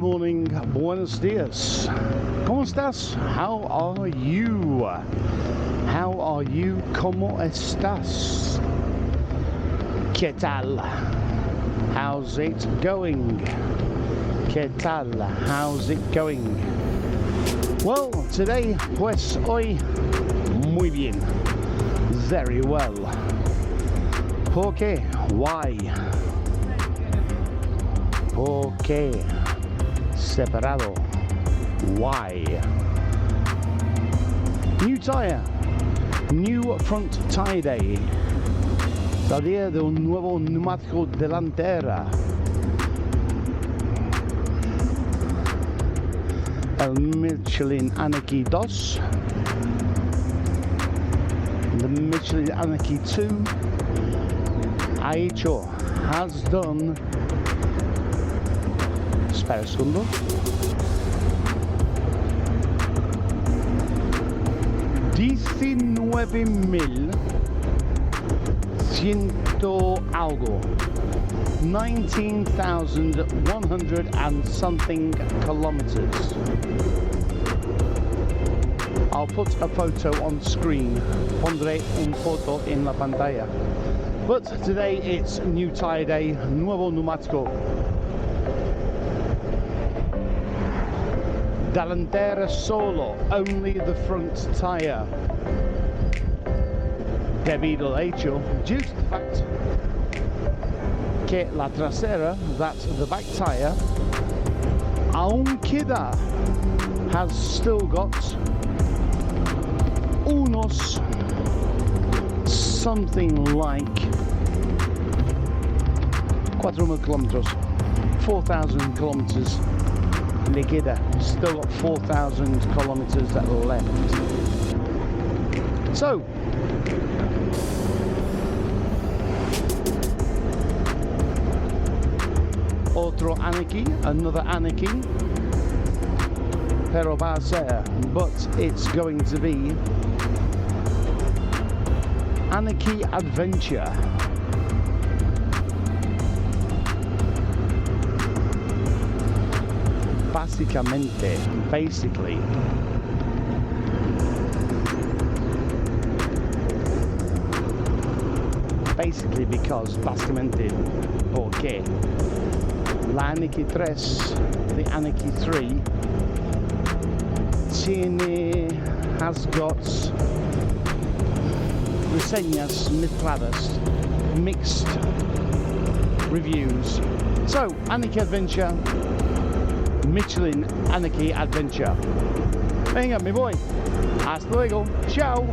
morning, buenos dias. ¿Cómo estás? How are you? How are you? ¿Cómo estás? ¿Qué tal? How's it going? ¿Qué tal? How's it going? Well, today, pues hoy, muy bien. Very well. ¿Por qué? Why? ¿Por qué? Separado. Why? New Tyre. New front tire day. La día de un nuevo neumático delantera. El Michelin Anakee 2. The Michelin Anakee 2 ha hecho, has done, espera un segundo, 19.100 algo, 19,100 and something kilometers. I'll put a photo on screen. Pondré un foto en la pantalla. But today it's new tire day, nuevo neumático. Delantera solo, only the front tire. Debido al hecho, due to the fact que la trasera, that's the back tire, aún queda, has still got unos something like 4,000 kilometers, 4,000 kilometers le queda, still got 4,000 kilometers left. So otro Anakee, another Anakee, pero va a ser, but it's going to be Anakee Adventure. Básicamente, basically, because, básicamente, porque la Anakee 3, the Anakee 3, has got reseñas mezcladas, mixed reviews. So, Anakee Adventure, Michelin Anakee Adventure. Venga, me voy. Hasta luego. Ciao.